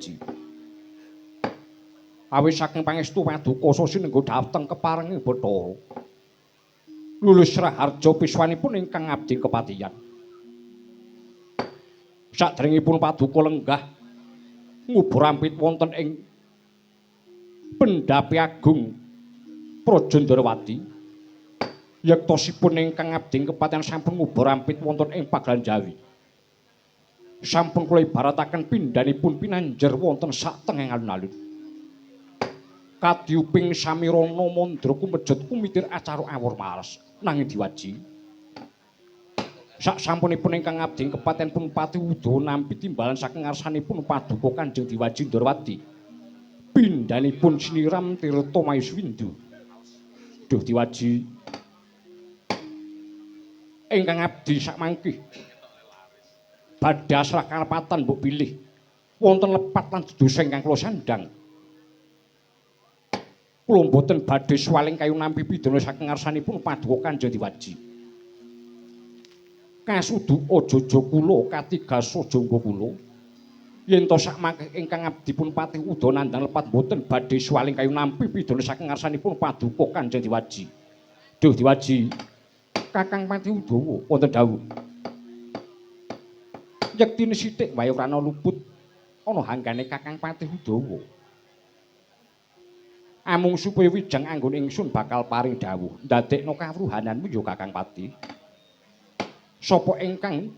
Diwaji. Awit saking pangestu Paduka Sasinengga dhateng keparenging Bathara. Lulus Raharja piswanipun ingkang ngabdi kepatihan. Sadèrèngipun Paduka lenggah ngubur ampit wonten ing Pendhapi Agung Praja Ndarawati. Yektosipun ingkang ngabdi kepatihan sampun ngubur ampit wonten ing Pagelaran Jawi. Sampun kula ibarataken pindhanipun pinanjer wonten satengah alun-alun. Kadyuping samirana mandra kumejet kumitir acara awur males nanging Diwaji. Saksampunipun ingkang ngabdi kepatihan pun Pati Udawa nampi timbalan saking ngarsanipun Paduka Kanjeng Diwaji Ndarawati. Pindhanipun siniram tirta mayuswindu. Duh Diwaji ingkang ngabdi sakmangkih badhe asrah kalepatan mbok pilih wonten lepat lan dosa ingkang kula sandhang. Kula boten badhe swaling kayu nampi pidana saking ngarsanipun Paduka Kanjeng Diwaji. Kasudu aja-aja kula katigas sajangga kula. Yen to sakmangkih ingkang ngabdipun Patih Udawa nandhang lepat boten badhe swaling kayu nampi pidana saking ngarsanipun Paduka Kanjeng Diwaji. Duh Diwaji, Kakang Patih Udawa wonten dawuh. Yektine sithik wae ora ana luput ana hanggane Kakang Patih Udawa. Amung supaya wijang anggone ingsun bakal paring dawuh ndadekno kawruhananmu ya Kakang Patih. Sapa ingkang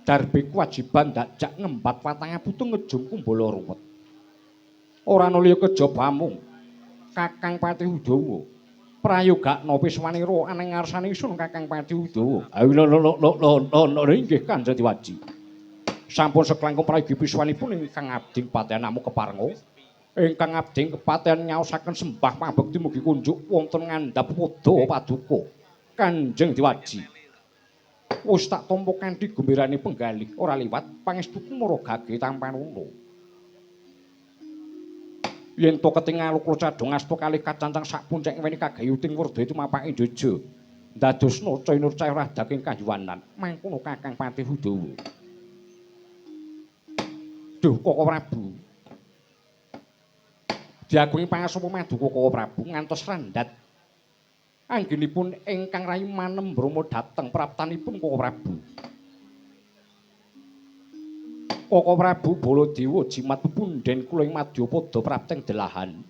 darbe kewajiban dakjak ngembat Patangaputung ngejum kumbala ruwet. Ora ana liya kejaba amung Kakang Patih Udawa. Prayogakna piswanira aneng ngarsane ingsun Kakang Patih Udawa. Lho inggih Kanjeng Diwaji. Sampun seklangkung prayogi piswanipun ingkang abdi kepatihan namung keparenga. Ingkang abdi kepatihan nyaosaken sembah pambekti mugi kunjuk wonten ngandhap pada Paduka Kanjeng Diwaji. Wis tak tampa kanthi gembirane penggalih ora liwat pangestu kumuragake tampanuna. Yen to ketingal kula cadhong asta kalih kacancang sak puncak weni kagayuting werda itu mapake jojo. Dadosna cainur cah ora daking kayuwanan. Mangkono Kakang Patih Udawa. Duh Koko Prabu. Diagungi pangasapa Maduka Koko Prabu ngantos randhat anggenipun ingkang rayi manem Brama dhateng praptanipun Koko Prabu. Koko Prabu Baladewa jimat pepundhen kula ing Madyapada prapteng delahan.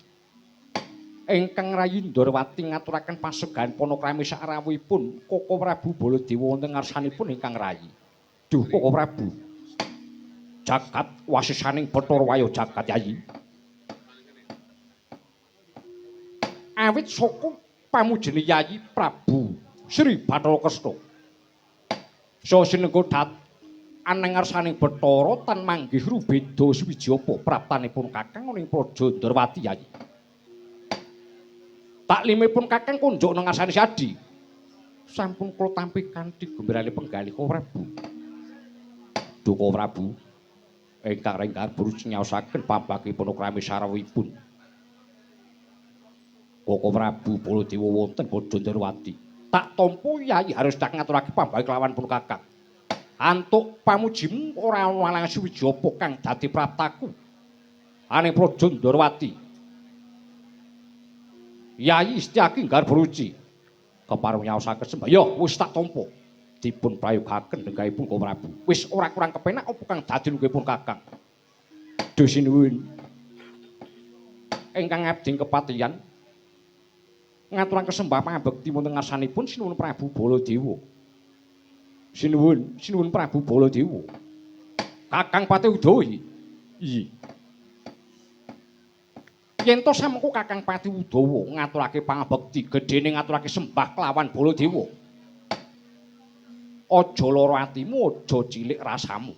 Ingkang rayi Ndarawati ngaturaken pasegahan panakrami sak rawuhipun Koko Prabu Baladewa wonten ngarsanipun ingkang rayi. Duh Koko Prabu. Jagat wasisaning Bathara Waya jagat Yayi. Awit saka pamujene Yayi Prabu Sri Bathara Kresna. Sasinengga dat aneng ngarsaning Bathara tan manggih rubeda suwiji apa praptanipun Kakang ning Praja Ndarawati Yayi. Taklimipun Kakang kunjuk nang ngarsane Sadi. Sampun kula tampi kanthi gembirane penggalih Koko Prabu. Duh Koko Prabu, ingkang renggah beruji nyaosaken pambagipun krami sarawuhipun. Koko Prabu Baladewa wonten Praja Ndarawati. Tak tampa Yayi harus tak ngaturake pambagi kelawan pun Kakang. Antuk pamujimu ora ana walang suwiji apa kang dadi praptaku aning Praja Ndarawati. Yayi Setyaki nggar beruji kepareng nyaosaken sembaya wis tak tampa dipun prayogaken nenggahipun Koko Prabu. Wis ora kurang kepenak apa kang dadi nunggahipun Kakang. Duh sinuwun. Ingkang ngabdi kepatihan ngaturaken sembah pangabekti wonten ngarsanipun sinuwun Prabu Baladewa. Sinuwun Prabu Baladewa. Kakang Patih Udawa iki. Yen to samengko Kakang Patih Udawa ngaturake pangabekti gedhene ngaturake sembah kelawan Baladewa. Aja lara atimu, aja cilik rasamu.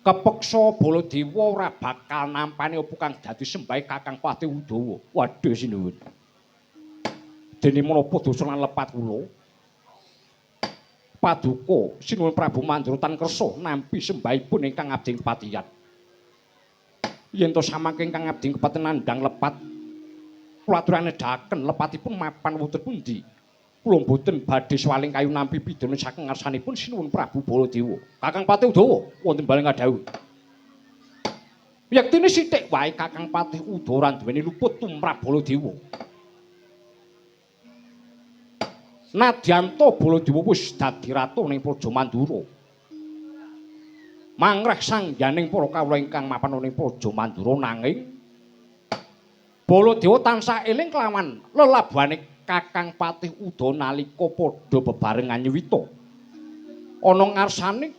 Kepeksa Baladewa ora bakal nampani apa kang dadi sembahe Kakang Patih Udawa. Waduh sinuwun. Dene menapa dosa lan lepat kula. Paduka sinuwun Prabu Mandura Kersa nampi sembahipun ingkang abdi kepatihan. Yen to samangke ingkang abdi kepatihan nandhang lepat, kula aturane nedahaken lepatipun mapan wonten pundi. Kula mboten badhe swaling kayu nampi pidana saking ngarsanipun sinuwun Prabu Baladewa. Kakang Patih Udawa wonten baling kadhawuh. Yektine sithik wae Kakang Patih Udara duweni luput tumrap Baladewa. Nadyanto Baladewa wis dadi ratu ning Praja Mandura. Mangreh sangyaning para kawula ingkang mapan ning Praja Mandura nanging Baladewa tansah eling kelawan lelabuhane Kakang Patih Udara nalika padha bebarengan nyuwita. Ana ngarsane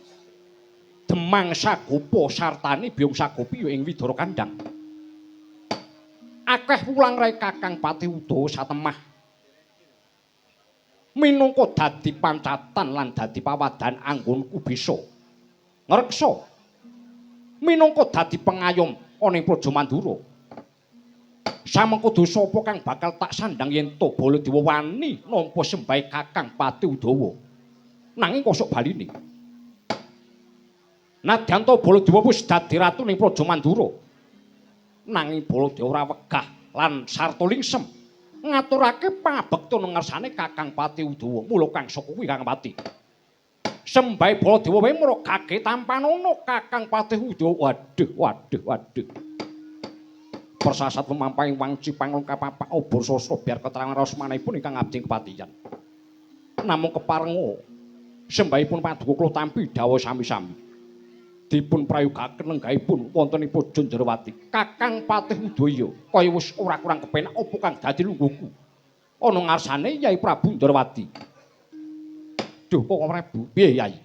Demang Sagopa sartane Byung Sagopi ing Widara Kandhang. Akeh wulang rae Kakang Patih Udara satemah minangka dadi pancatan lan dadi pawadan anggonku bisa ngreksa minangka dadi pengayom ana ing Praja Mandura. Samengko dosa apa kang bakal tak sandhang yen to Baladewa wani nampa sembah Kakang Patih Udara. Nanging kosok baline. Nadyanto Baladewa wis dadi ratu ning Praja Mandura. Nanging Baladewa ora wegah lan sarta lingsem ngaturake pangabekta nang ngarsane Kakang Patih Udara. Mula kang saka kuwi Kakang Patih. Sembah Baladewa wae merogake tampanono Kakang Patih Udara. Waduh. Persasat memampahing wangci pangon kapapak obor sosro biar keterangan rasmanipun ingkang abdi kepatihan. Namung keparenga sembahipun Paduka Kula tampi dawuh sami-sami. Dipun prayogaken lenggahipun wonten ing Praja Ndrawati. Kakang Patih Udaya kaya wis ora kurang kepenak apa kang dadi lungguhku. Ana ngarsane Yai Prabu Ndrawati. Duh kok Prabu, piye Yai?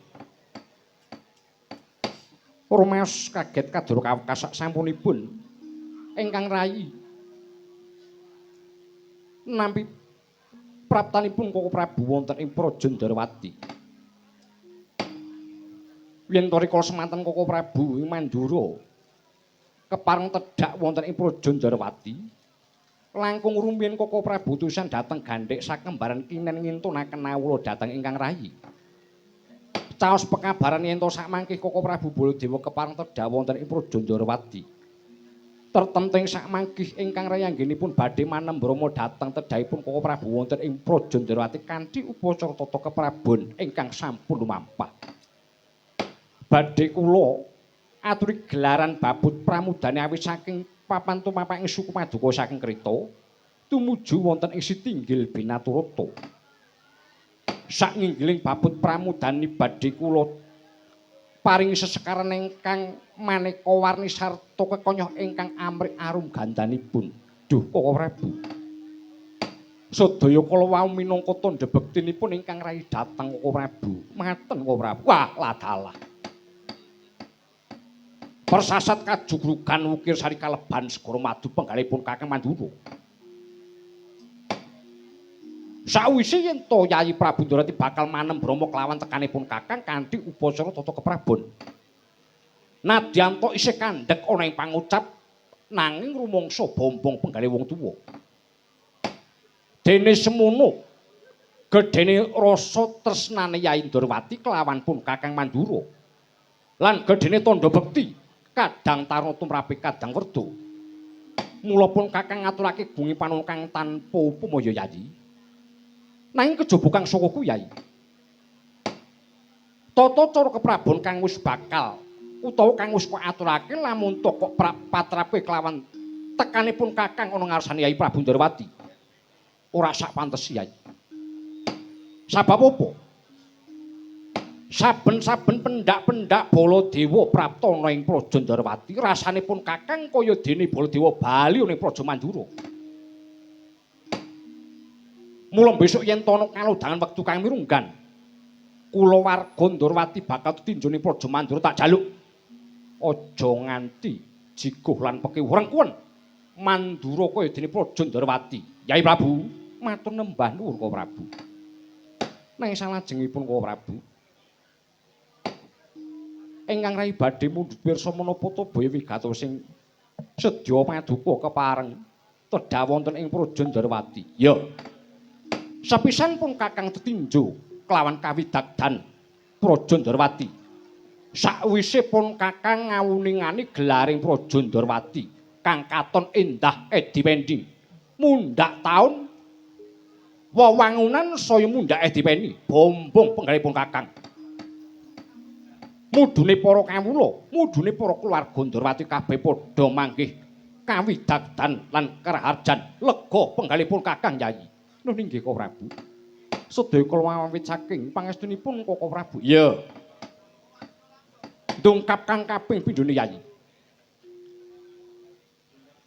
Rumaos kaget kadoro kasak sampunipun ingkang rayi. Nampi praptanipun Koko Prabu wonten ing Praja Ndrawati. Yen to rikala semanten Koko Prabu ing Mandura kepareng tedhak wonten ing Praja Ndrawati, langkung rumiyin Koko Prabu tusan dhateng gandhek sakembaran kinen ngintunaken awula dhateng ingkang rayi. Caos pekabaran yen to sakmangke Koko Prabu Baladewa kepareng tedhak wonten ing Praja Ndrawati. Tertenting sakmangkih ingkang rayi anggenipun badhe manembrama dhateng tedhahipun Koko Prabu wonten ing Praja Ndrawati kanthi upacara tata keprabon ingkang sampun lumampah. Badhe kula aturi gelaran babut pramudane awit saking papan tumapaking suku Paduka saking Krita tumuju wonten ing Sitinggil Binaturata. Saknginggiling babut pramudani badhe kula paringi sesekaran ingkang maneka warni sarta kekonyoh ingkang amrik arum gandanipun. Duh Koko Prabu. Sadaya kala wau minangka tandha bektinipun ingkang rayi dhateng Koko Prabu. Maten Koko Prabu. Wah, ladalah. Persasat kajugrugan wukir sari kaleban segara madu penggalipun Kakang Mandura. Sawise yen to Yayi Prabu Ndrawati bakal manembrama kelawan tekanipun Kakang kanthi upacara tata keprabon. Nadyanto isih kandhek ana ing pangucap nanging rumangsa bombong penggale wong tuwa. Dene semono gedhene rasa tresnane Yayi Ndrawati kelawan pun Kakang Mandura. Lan gedhene tandha bekti kadang taruna tumraping kadang werda. Mula pun Kakang ngaturake gungi panuwun kang tanpa upama ya Yayi. Nanging kejaba kang saka ku Yayi. Tata cara keprabon kang wis bakal utawa kang wis kok aturake lamun to kok patrape kelawan tekanipun Kakang ana ngarsane Yayi Prabu Ndrawati. Ora sak pantes Yayi. Sabab apa? Saben-saben pendak-pendak Baladewa prapta ana ing Praja Ndrawati rasanipun Kakang kaya dene Baladewa bali ning Praja Mandura. Mula besok yen to ana kalodhangan wektu kang mirunggan, kula warga Ndrawati bakal tinju ning Praja Mandura tak jaluk. Aja nganti jiguh lan pekiwureng kuwen Mandura kaya dene Praja Ndrawati. Yai Prabu, matur nembah nuwun Koko Prabu. Nanging salajengipun Koko Prabu ingkang rayi badhe mundhut pirsa menapa to Baya Wigata sing sedya Paduka kepareng tedhak wonten ing Praja Ndrawati. Ya. Sepisan pun Kakang tetinju kelawan kawidagdan Praja Ndrawati. Sakwise pun Kakang ngawuningani gelaring Praja Ndrawati kang katon endah edi pendi. Mundhak taun wewangunan saya mundhak edi pendi bombong penggalipun Kakang. Mudune para kawula, mudune para keluarga Ndrawati kabeh padha manggih kawidagdan lan karaharjan lega penggalipun Kakang Yayi. Nuh inggih Koko Prabu. Sedaya kula awit saking pangestunipun Koko Prabu. Iya. Ndungkap kang kaping pindhone Yayi.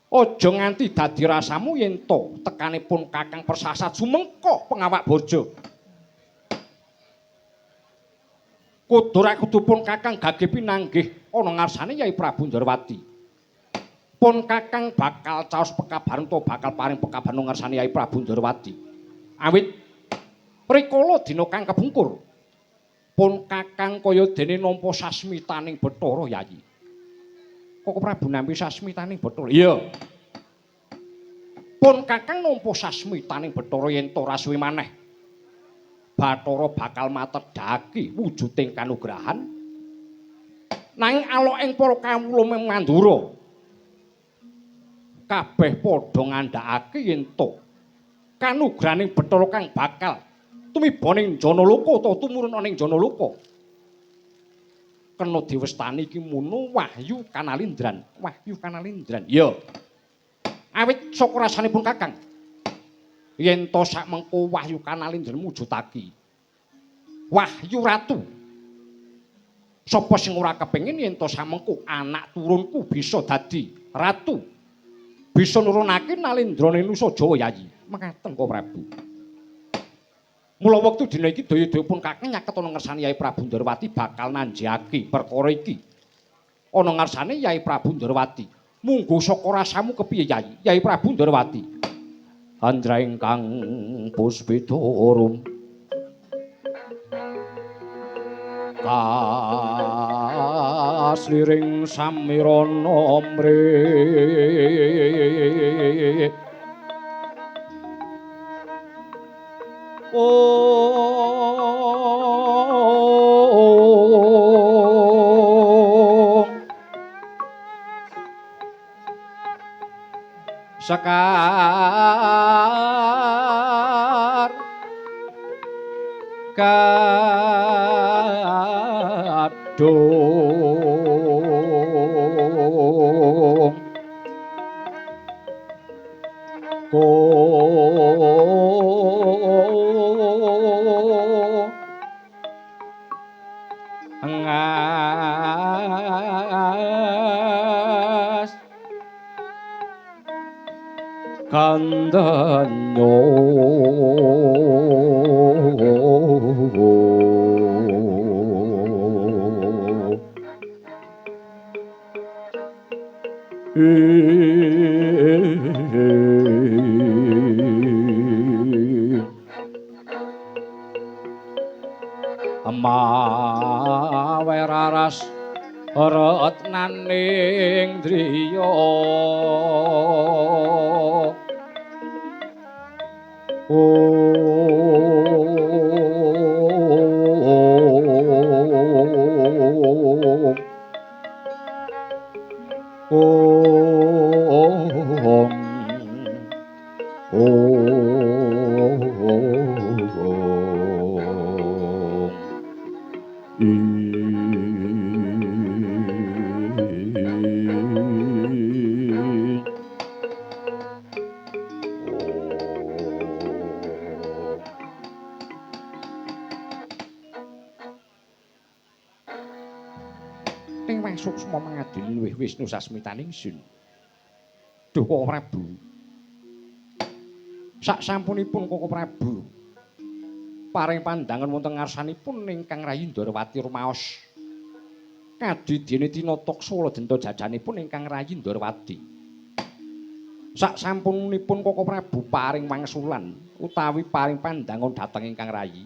Aja nganti dadi rasamu yen to tekanipun Kakang Persasat sumengko pengawak bojo. Kudu Kakang gage pinanggih ana ngarsane Yai Prabu Ndrawati. Pun Kakang bakal caos pekabaran to bakal paring pekabaran ngarsane Yai Prabu Ndrawati. Awit rikala dina kang kepungkur. Pun Kakang kaya dene nampa sasmitaning Bathara Yayi. Koko Prabu nampi sasmitaning Bathara. Iya. Pun Kakang nampa sasmitaning Bathara yen to rasuwe maneh. Bathara bakal matedhaki wujuding kanugrahan. Nanging aloking para kawula Mandura kabeh padha ngandhakake yen to kanugrahaning Bathara kang bakal tumiba ning Janaloka utawa tumurun ning Janaloka. Kena diwestani iki munu Wahyu Kanalindran. Wahyu Kanalindran. Iya. Awit saka rasanipun Kakang yen to sakmengko Wahyu Kanalindran mujudake Wahyu Ratu. Sapa sing ora kepengin yen to samengko anak turunku bisa dadi ratu. Bisa nurunake nalindrane Nusa Jawa Yayi. Mekaten Koko Prabu. Mula wektu dina iki daya-dayapun Kakang nyaket ana ngersane Yai Prabu Ndrawati bakal nanjihake perkara iki. Ana ngarsane Yai Prabu Ndrawati. Munggo saka rasamu kepiye Yayi? Yai Prabu Ndrawati. Andra ingkang puspitorum kasliring samirana mre Sekar kadung ngas kandanyo Maweraras retnaning driya ing masuk semua mangadili luwih Wisnu sasmitaning sun. Duh Koko Prabu. Sak sampunipun Koko Prabu paring pandangan wonten ngarsanipun ingkang Rayi Ndrawati rumaos kadidene tinataksa Ladenta jajanipun ingkang Rayi Ndrawati. Sak sampunipun Koko Prabu paring wangsulan utawi paring pandangan dhateng ingkang Rayi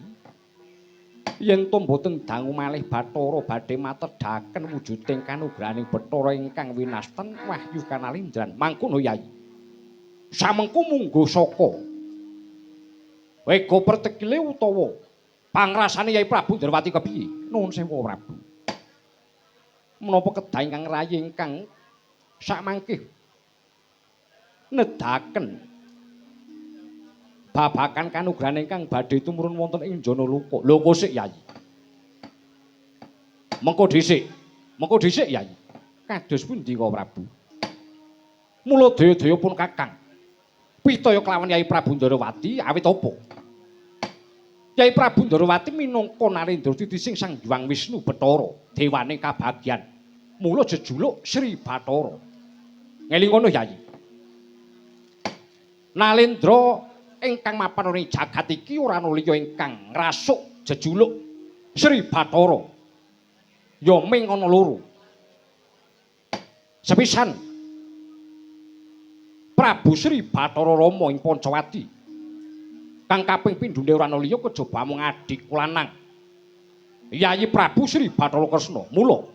yen to mboten dangu malih Bathara badhe matedhaken wujuding kanugrahaning Bathara ingkang winasten Wahyu Kanalindran. Mangkono Yayi. Samengko munggo saka wega pertekile utawa pangrasane Yai Prabu Ndrawati kepiye? Nuwun sewu Prabu. Menapa kedah ingkang Rayi ingkang sakmangke nedahaken babakan kanugrahan ingkang badhe tumurun wonten ing Janaloka. Lho kok sik Yayi. Mengko dhisik Yai. Kados pundi kok Prabu? Mula daya-daya pun Kakang. Pitaya kelawan Yai Prabu Ndarawati awit apa? Yai Prabu Ndarawati minangka Narendra Titi sing Sang Hyang Wisnu Bathara, dewane kabagyan. Mula jejuluk Sri Bathara. Ngeling ngono Yai. Nalendra ingkang mapan ing jagat iki ora ana liya ingkang ngrasuk jejuluk Sri Bathara. Ya ming ana loro. Sepisan Prabu Sri Bathara Rama ing Pancawati kang kaping pindhone ora ana liya kejaba mung adik lanang Yayi Prabu Sri Bathara Kresna. Mula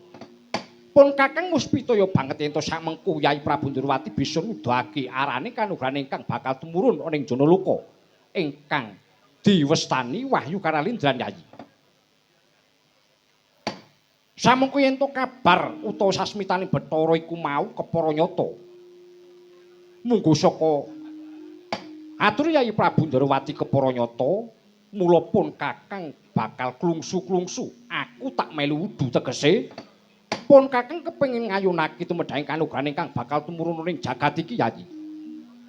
pun Kakang Muspitaya banget yen to samengku Yayi Prabu Ndarawati bisa nuduhake arane kanugrahan ingkang bakal tumurun ana ing Janaloka ingkang diwestani Wahyu Karalindran Yayi. Samengko yen to kabar utawa sasmitane Bathara iku mau kepara nyata. Munggo saka atur Yayi Prabu Ndarawati kepara nyata, mula pun Kakang bakal klungsu-klungsu. Aku tak melu wudu tegese pun Kakang kepengin ngayunake tumedhang kanugrahan ingkang bakal tumurun ning jagat iki Yayi.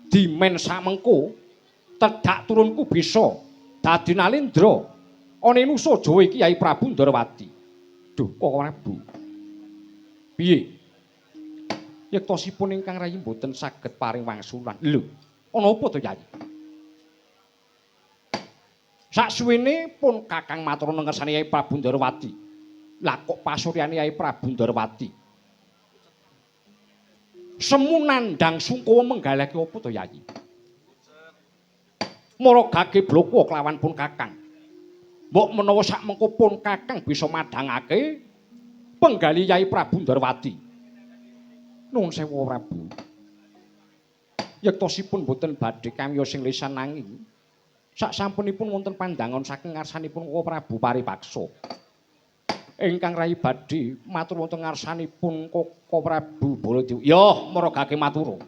Dimen samengko tedhak turunku bisa dadi Nalendra ana nusa Jawa iki Yayi Prabu Ndarawati. Duh, kok Prabu. Piye? Yektosipun ingkang rayi mboten saged paring wangsulan. Lho, ana apa to Yayi? Saksuwene pun Kakang matur nuwun ngersani Yayi Prabu Ndarawati. Lah kok pasuryane Yayi Prabu Ndarawati? Semu nandhang Sungkawa menggalake apa to Yayi? Maragake bloko kelawan pun Kakang. Mbok menawa sak mengko pun Kakang bisa madhangake penggali Yayi Prabu Ndarawati. Nuwun sewu Prabu. Yektosipun boten badhe kamiya sing lisan nanging sak sampunipun wonten pandangan saking ngarsanipun Prabu Paripaksa. Ingkang rayi badhe matur wonten ngarsanipun Prabu Baladewa. Ya, maragake matur.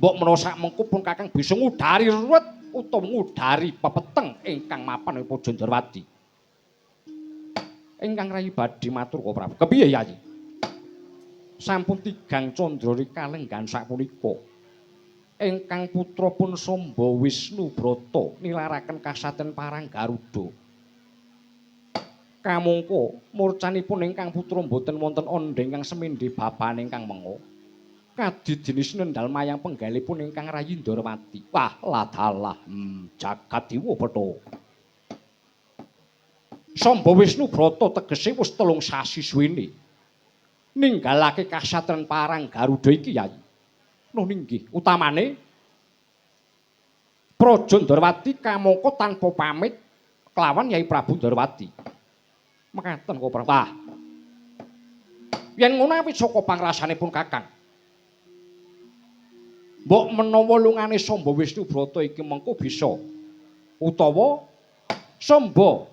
Mbok menawa sak mengko pun Kakang bisa ngudari ruwet utawa ngudari pepeteng ingkang mapan ing Puja Ndarawati. Ingkang rayi badhe matur Prabu. Kepiye Yayi? Sampun tigang candra kalenggan sapunika. Ingkang putra pun Samba Wisnu Brata nilaraken kasaten parang Garuda. Kamangka murcanipun ingkang putra boten wonten ondhe ingkang semindhe babane ingkang menga. Kadidinis nendhal mayang penggalipun ingkang rayi Ndarawati. Wah, ladalah jagat dewa Bathara. Samba Wisnu Brata tegese wis 3 sasi suwene ninggalake kasatren parang Garuda iki Yayi. Nuh ninggih, utamane Praja Ndarawati kamangka tanpa pamit kelawan Yayi Prabu Ndarawati. Mekaten kok Prabu. Wah. Yen ngono awit saka pangrasanipun Kakang. Mbok menawa lungane Samba Wisnu Brata iki mengko bisa utawa Samba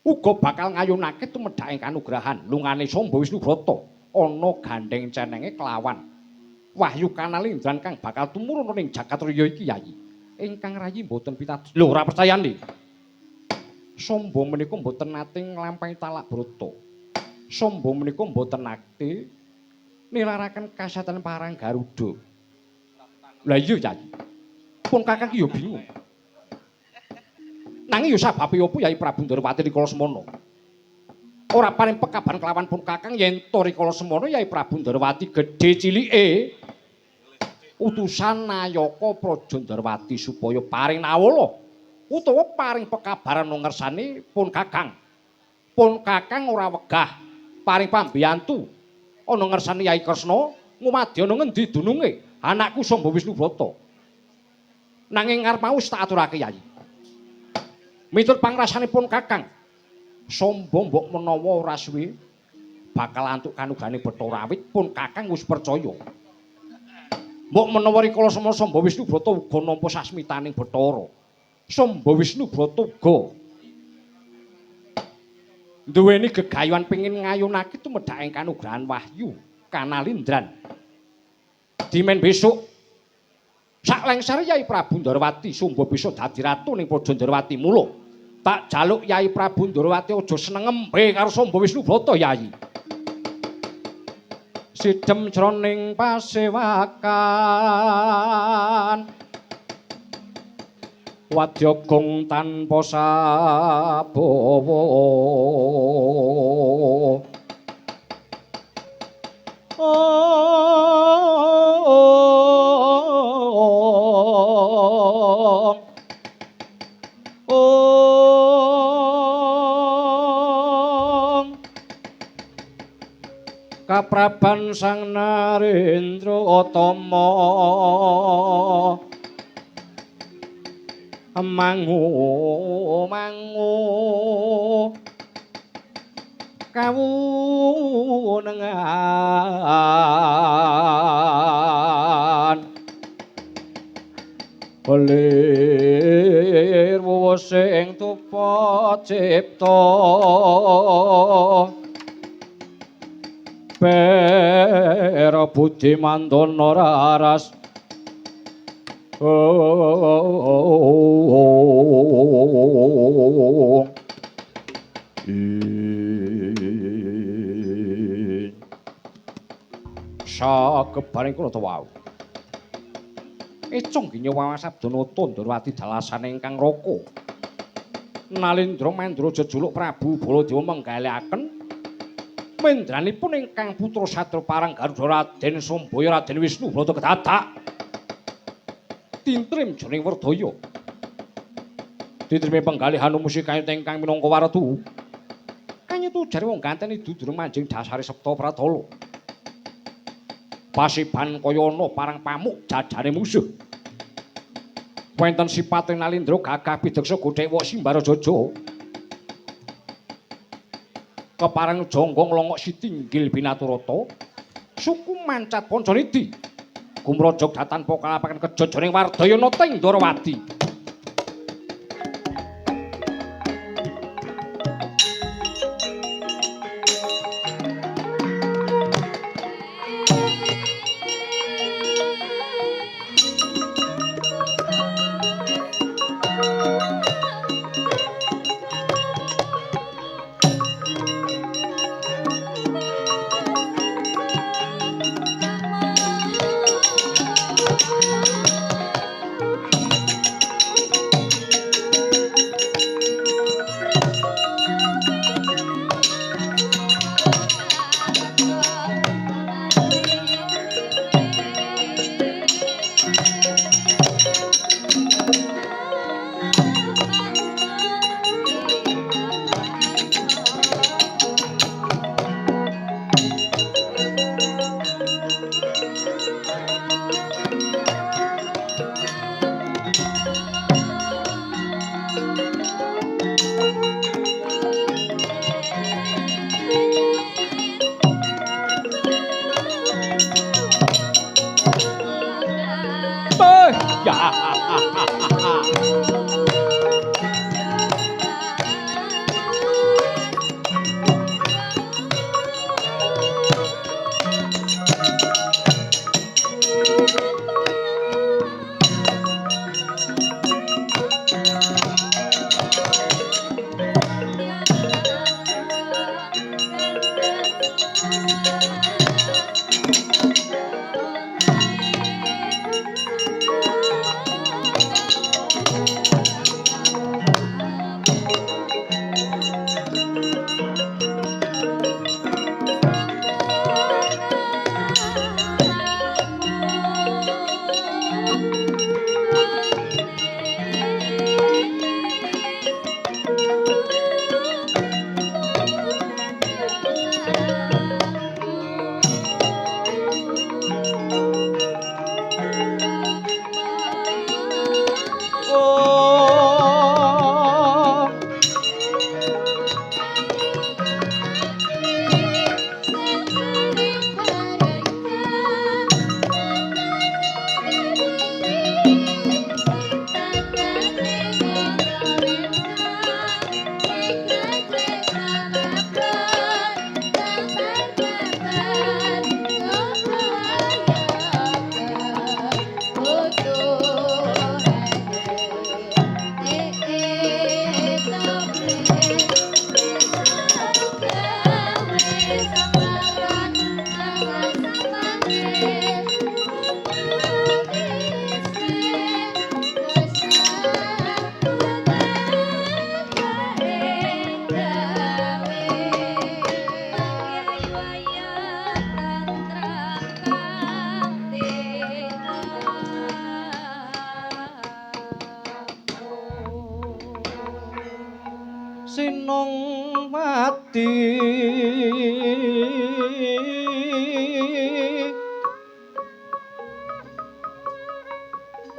uga bakal ngayunake tumedhake kanugrahan lungane Samba Wisnu Brata ana gandeng cenenge kelawan Wahyu Kanalindran kang bakal tumurun ning jagat raya iki Yayi. Ingkang rayi mboten pitados. Lho, ora percaya ndi? Samba menika mboten nate nglampahi talak brata. Samba menika mboten nate nilaraken kasaten parang Garuda. Lah iya Yayi. Pun Kakang ya bingung. Nanging ya sababe apa Yayi Prabu Ndarawati rikala semana. Ora paring pekaban kelawan pun Kakang yen to rikala semana Yayi Prabu Ndarawati gedhe cilike utusan Nayaka Praja Ndarawati supaya paring nawala utawa paring pekabaran ngersani pun Kakang. Pun Kakang ora wegah paring pambiyantu ana ngersani Yayi Kresna ngumadi ana ngendi dununge anakku Samba Wisnu Brata. Nanging arep mau wis tak aturake Yayi. Miturut pangrasanipun Kakang, Samba mbok menawa ora suwe bakal antuk kanugrahane Bathara awit pun Kakang wis percaya. Mbok menawa rikala semana Samba Wisnu Brata uga nampa sasmitaning Bathara. Samba Wisnu Brata uga duweni gegayuhan pengin ngayunake tumedhake kanugrahan Wahyu Kanalindran. Dimen besok sak lengsare Yayi Prabu Ndarawati Samba bisa dadi ratu ning Praja Ndarawati. Mula Tak jaluk Yai Prabu Ndorowati aja seneng embe karo Samba Wisnubrata Yai. Sidhem jroning pasewakan Wadyagong tanpa sabawa. Kapraban Sang Narendra Tama mangu kawunengan belir wuwusing tupa cipta Pera budi mandana raras sakebaring kula wau econg ginyawa sabdana Tandrawati dalasane ingkang raka Nalendra Mandra jejuluk Prabu Baladewa menggalaken mendranipun ingkang putra Satya Parang Garuda Raden Sambaya Raden Wisnubrata kedadak tintrim jroning Werdaya. Tintrime penggalihan musik kayut ingkang minangka waratu. Kanyetu jare wong ganteni dudurung manjing dasare Septa Pratala. Pasiban kaya ana parang pamuk jajare musuh. Wonten sipate Nalendra gagah pideksa godhek wok Simbarajaja. Keparang jonggong longok sitinggil binaturata suku mancat Pancanidi gumrajog datan pokalapaken kejojoning Wardayana ting Ndorowati.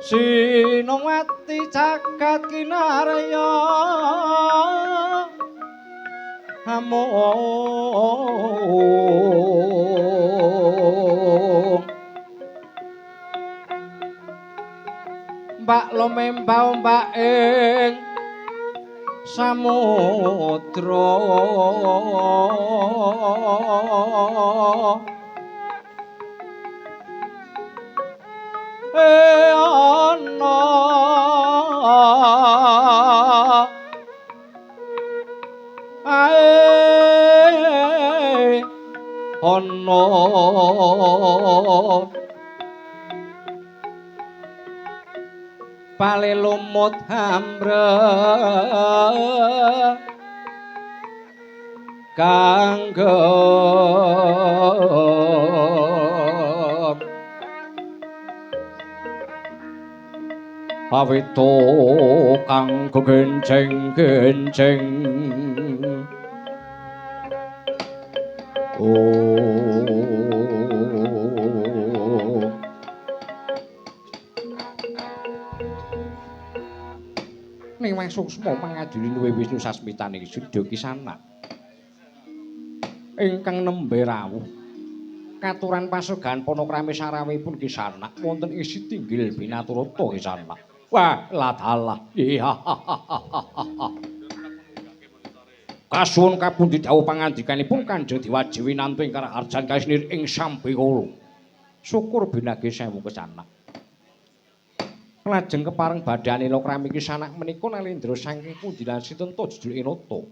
Sinowati Sinowati jagat kinarya amung mbak lumembau mbak ing samudra ana ae ana pale lumut hamre kanggo awito kanggo genjeng-genjeng ning Suksma mangadili luwih Wisnu sasmitane Sudha Kisana ingkang nembe rawuh katuran pasogan panakrami sarawuhipun Kisana wonten ing Sitinggil Binaturata Kisana. Wah, ladalah. Kasuwun kapundi dawuh pangandikanipun Kanjeng Diwaji Winanto ingkang arjan kasinir ing Sambikala. Syukur binagi sewu Kisana. Lajeng kepareng badhe anila-krami Kisana menika nalendra saking pundi lan sinten to jejuluk Enata.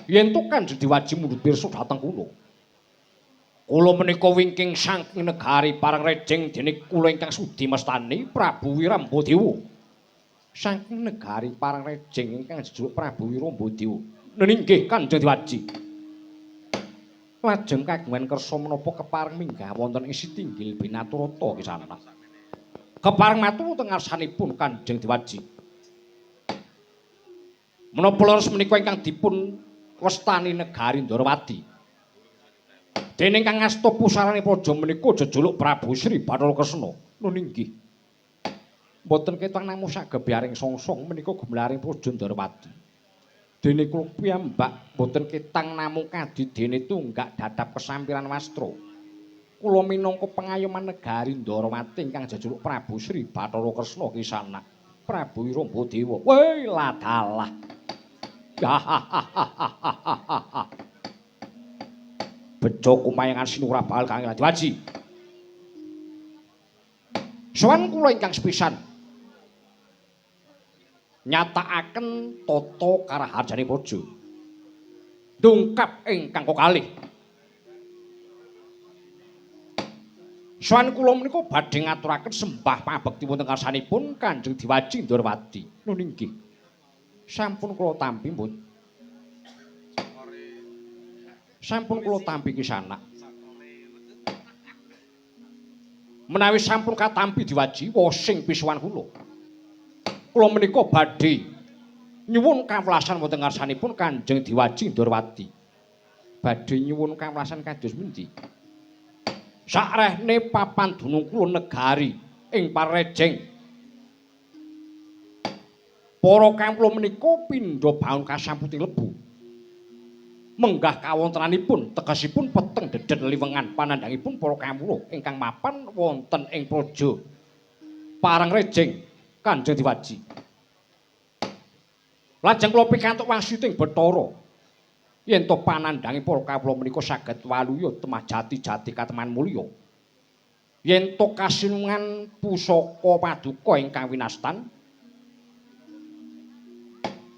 Yen to Kanjeng Diwaji mundhut pirsa dhateng kula. Kula menika wingking saking negari Parengrejing dening kula ingkang sudi mestani Prabu Wirambadewa. Saking negari Parengrejing ingkang jejuluk Prabu Wirambadewa. Nenggih Kanjeng Diwaji. Lajeng kagungan kersa menapa kepareng minggah wonten ing Sitinggil Binaturata Kisana. Kepareng matur teng ngarsanipun Kanjeng Diwaji. Menapa leres menika ingkang dipun westani negari Ndarawati. Dening Kang Asta pusarane praja menika jejuluk Prabu Sri Bathara Kresna. Nunggih. Mboten ketang namung sagebiaring songsong menika gemlaring praja Ndarawati. Dene kula piyambak mboten ketang namung kadidene tunggak dadap kesampiran wastra. Kula minangka pengayoman negari Ndarawati ingkang jejuluk Prabu Sri Bathara Kresna Kisana. Prabu Wirambadewa. Weh, ladalah. Bejo kumayangan sinura bakal Kanjeng Diwaji. Sowan kula ingkang sepisan nyatakaken tata karaharjane praja. Dungkap ingkang kekalih. Sowan kula menika badhe ngaturaken sembah pabekti wonten karsanipun Kanjeng Diwaji Ndarawati. Nunggih. Sampun kula tampi mboten. Sampun kula tampi Kisana. Menawi sampun katampi Diwaji wosing pisuwan kula. Kula menika badhe nyuwun kawelasan wonten ngarsanipun Kanjeng Diwaji Ndarawati. Badhe nyuwun kawelasan kados pundi? Sakrehne papan dunung kula negari ing Parengrejing. Para kawula menika pindha baun kasamputing lebu. Menggah kawontenanipun tegesipun peteng dedhet liwengan panandhangipun para kawula ingkang mapan wonten ing praja Parengrejing Kanjeng Diwaji. Lajeng kula pikantuk wangsuting Bathara yen to panandhangi para kawula menika saged waluya temah jati-jati kateman mulya. Yen to kasinungan pusaka paduka ingkang winastan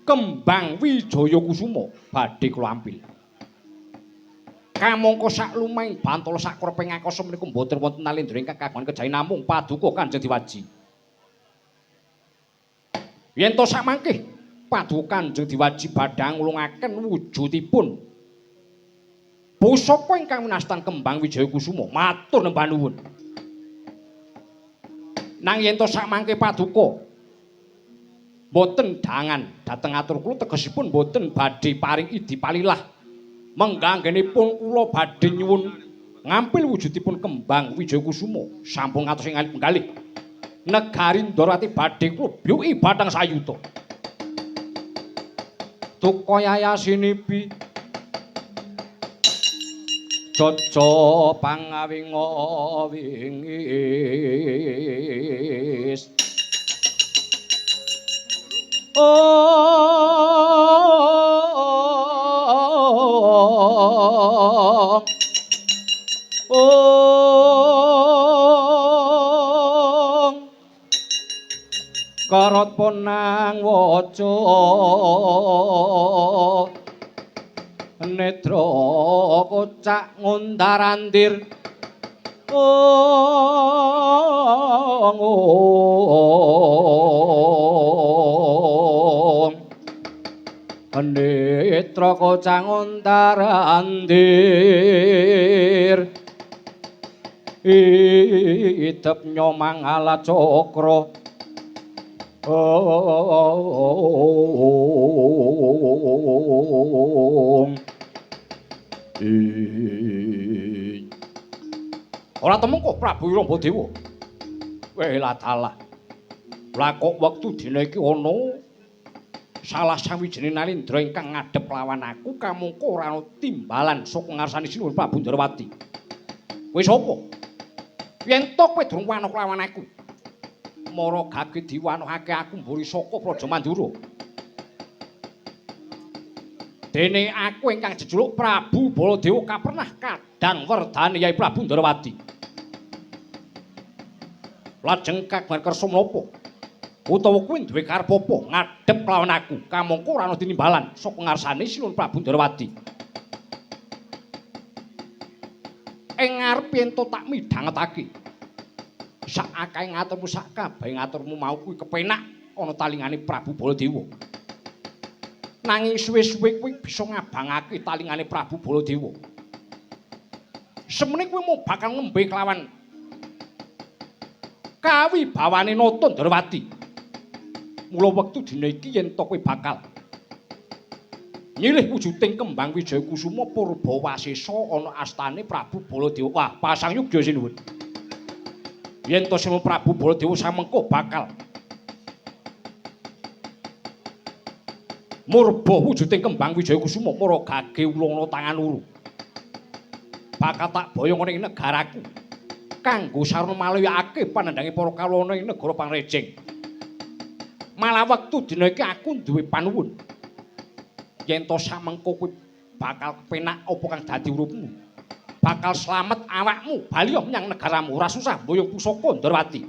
kembang Wijaya Kusuma badhe kula ampil. Kamangka sak lumahing bantala sak kreping akasa menika mboten wonten nalendra ingkang kagungan kejawi namung paduka Kanjeng Diwaji. Yen to samangke paduka Kanjeng Diwaji badhe ngulungaken wujudipun pusaka ingkang winastan kembang Wijaya Kusuma, matur nembah nuwun. Nang yen to samangke paduka Mboten dangan dhateng atur kula tegesipun mboten badhe paring idi palilah. Mengganggenipun kula badhe nyuwun ngampil wujudipun kembang Wijaya Kusuma sampun ngatos ing penggalih. Negari Ndarawati badhe kula byuki bathang sayuta. Tukaya sinipi Jojo pangawinga wingis Karot ponang waca netra kocak ngundarandir netra kocak ngundarandir idep nyomang ala cokro ora temung kok Prabu Wiramadewa. Wela dalah. Lah kok wektu dina iki ana salah sawijining nalendra ingkang ngadhep lawan aku kamangka ora ana timbalan saka ngarsane Sinuwun Prabu Ndarawati. Kowe sapa? Yen to kowe durung wanuk lawan aku. Mara gage diwanukake aku mburi saka Praja Mandura. Dene aku ingkang jejuluk Prabu Baladewa kapernah kadang werdane Yai Prabu Ndarawati. Lajeng kagungan kersa menapa? Utawa kuwi duwe karep apa ngadhep lawan aku? Kamangka ora ana tinimbalan saka ngarsane Sinuwun Prabu Ndarawati. Ing ngarep yen to tak midhangetake. Sak akahe ngaturmu sak kabeh ngaturmu mau kuwi kepenak ana talingane Prabu Baladewa. Nanging suwe-suwe kuwi bisa ngabangake talingane Prabu Baladewa. Semene kuwi mau bakal nembe kelawan kawibawane Nata Ndarawati. Mula wektu dina iki yen to kowe bakal nyilih wujuding kembang Wijaya Kusuma Purbawasesa ana astane Prabu Baladewa. Wah, pasang yugya sinuwun. Yen to Sinuwun Prabu Baladewa samengko bakal murba wujuding kembang Wijaya Kusuma mara gage ulana tangan loro. Bakal tak boyong ning negaraku kanggo sarana maluyake panandhange para kawulana ing negara Pangrejeng. Malah wektu dina iki aku duwe panuwun. Yen to samengko kuwi bakal kepenak apa kang dadi uripmu. Bakal slamet awakmu bali menyang negaramu ora susah mboyong pusaka Ndarawati.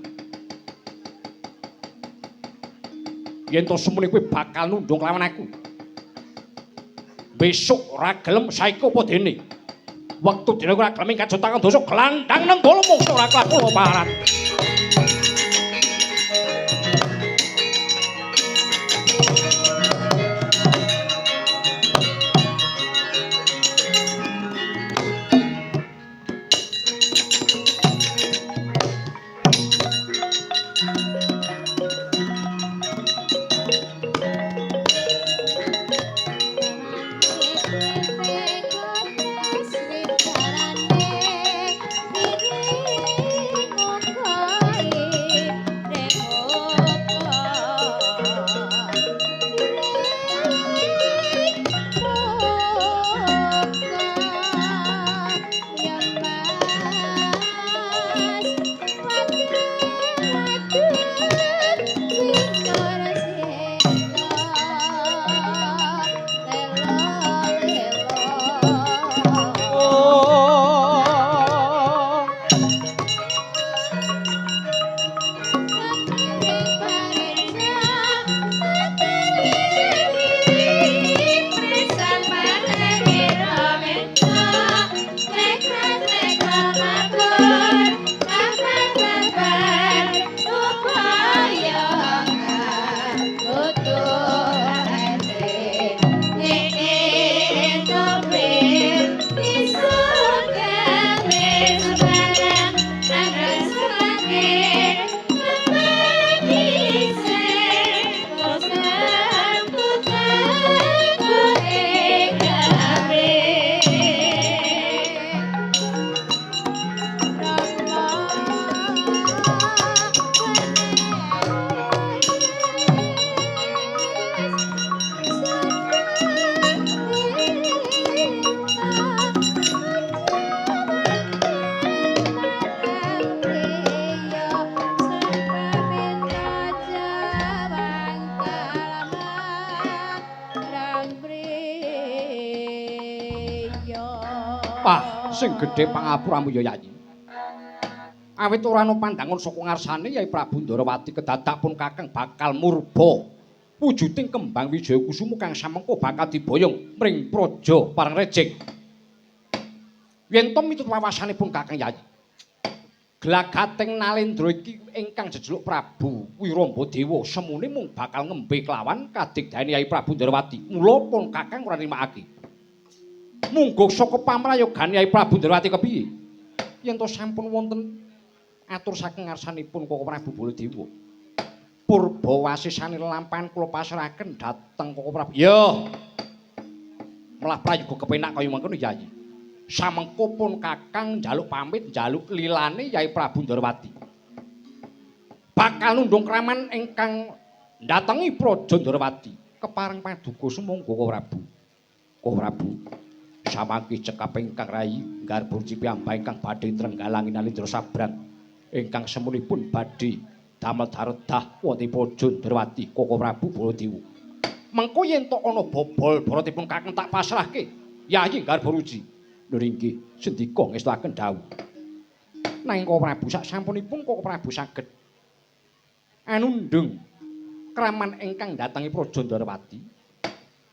Yen to semene kowe bakal nundung lawan aku. Besok ora gelem saiki apa dene. Wektu dina ora gelem kajotangan dosa glandang nenggala mungsuh ora kelakon parat. Wah, sing gedhe pangapuramu ya Yayi. Awit ora ana pandangan saka ngarsane Yai Prabu Ndarawati kedadak pun Kakang bakal murba. Wujuding kembang Wijaya Kusuma kang samengko bakal diboyong mring praja pareng rejing. Yen to mitut wawasanipun Kakang Yayi. Glagating Nalendra iki ingkang jejuluk Prabu Wiramba-dewa semune mung bakal ngembe kelawan kadigdayane Yai Prabu Ndarawati. Mula pun Kakang ora nimakake. Munggo saka pamrayogane Yai Prabu Ndarawati kepiye? Yen to sampun wonten atur saking ngarsanipun Koko Prabu Baladewa. Purba wasisane lelampahan kula pasrahaken dhateng Koko Prabu. Ya. Malah prayoga kepenak kaya mangkono Yayi. Samengko pun Kakang njaluk pamit njaluk lilane Yai Prabu Ndarawati. Bakal nundung kraman ingkang ndatengi Praja Ndarawati. Kepareng paduka sumangga Koko Prabu. Koko Prabu. Samangke cekap ingkang rayi garbur cipiyambak ingkang badhe trenggalangi Nalendra Sabrang ingkang semunipun badhe damel daredah wonten Praja Ndarawati Koko Prabu Baladewa. Mengko yen tok ana bobol baratipun Kakang tak pasrahke Yayi Garbaruji. Lho inggih sendika ngestuaken dawuh. Nanging Koko Prabu sak sampunipun Koko Prabu saged anundung kraman ingkang datangi Praja Ndarawati.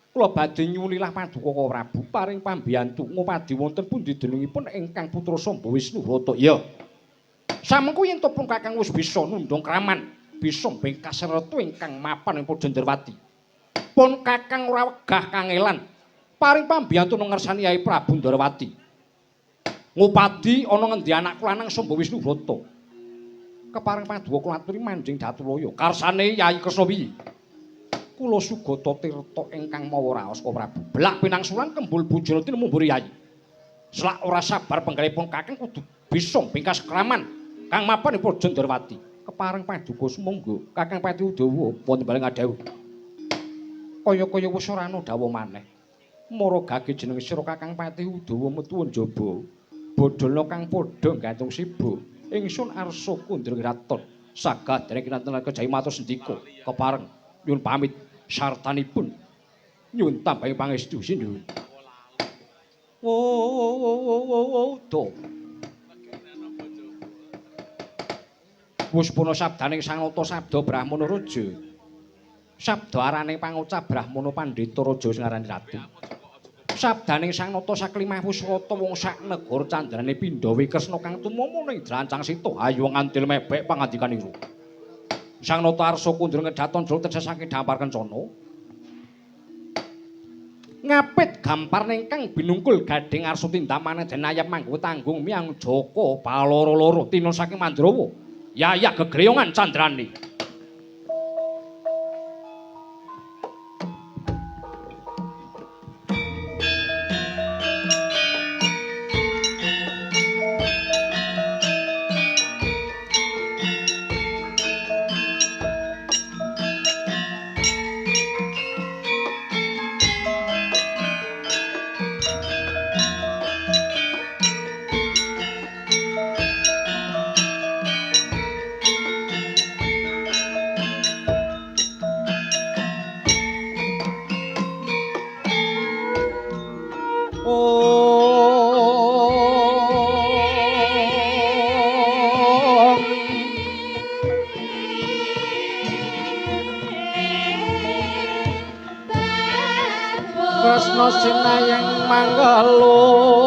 Kula badhe nyuwunilah paduka Koko Prabu paring pambiyantu ngupadi wonten pundi denungipun ingkang putra Samba Wisnubrata. Ya. Samengko yen to pun Kakang wis bisa nundung kraman, bisa bengkas retu ingkang mapan ing Praja Ndarawati. Pun Kakang ora wegah kangelan paring pambiyantu ngersani Yai Prabu Ndarawati. Ngupadi ana ngendi anakku lanang Samba Wisnubrata. Kepareng paduka kula aturi manjing Datulaya. Karsane Yai Kresna piye? Kula Sugata Tirta ingkang mawa raos Koko Prabu. Belak pinangsulan kembul bujana tinemu mburi Yayi. Selak ora sabar penggalipun Kakang kudu bisa bingkas kraman kang mapan ing Praja Ndarawati. Kepareng paduka sumangga Kakang Pati Udawa wonten baling adhawuh. Kaya-kaya wis ora ana dawuh maneh. Maragake jeneng sira Kakang Pati Udawa metu njaba. Bodholna kang padha gantung siba. Ingsun arsa kundring raton. Sagah dereng kinanten kejahi matur sendika. Kepareng nyuwun pamit sartanipun nyuwun tambahi pangestu sinuwun. To. Wus puna sabdaning Sang Nata sabda Brahmana Raja. Sabda araning pangucap Brahmana Pandhita Raja sing aran Ratu. Sabdaning Sang Nata saklimah Wisrata wong sak negara candrané Pandhawa Kresna kang tumama ning Drancang Sita ayo ngantil mebek pangandikanira. Sang Nata arsa kundur ngedaton jol tersesake dampar kencana. Ngapit gampar ingkang binungkul gading arsa tindak maneh den ayam manggo tanggung miang Jaka paloro-loro tinon saking Mandrawa. Yayak gegreongan candrané. Kresna sinayang manggalung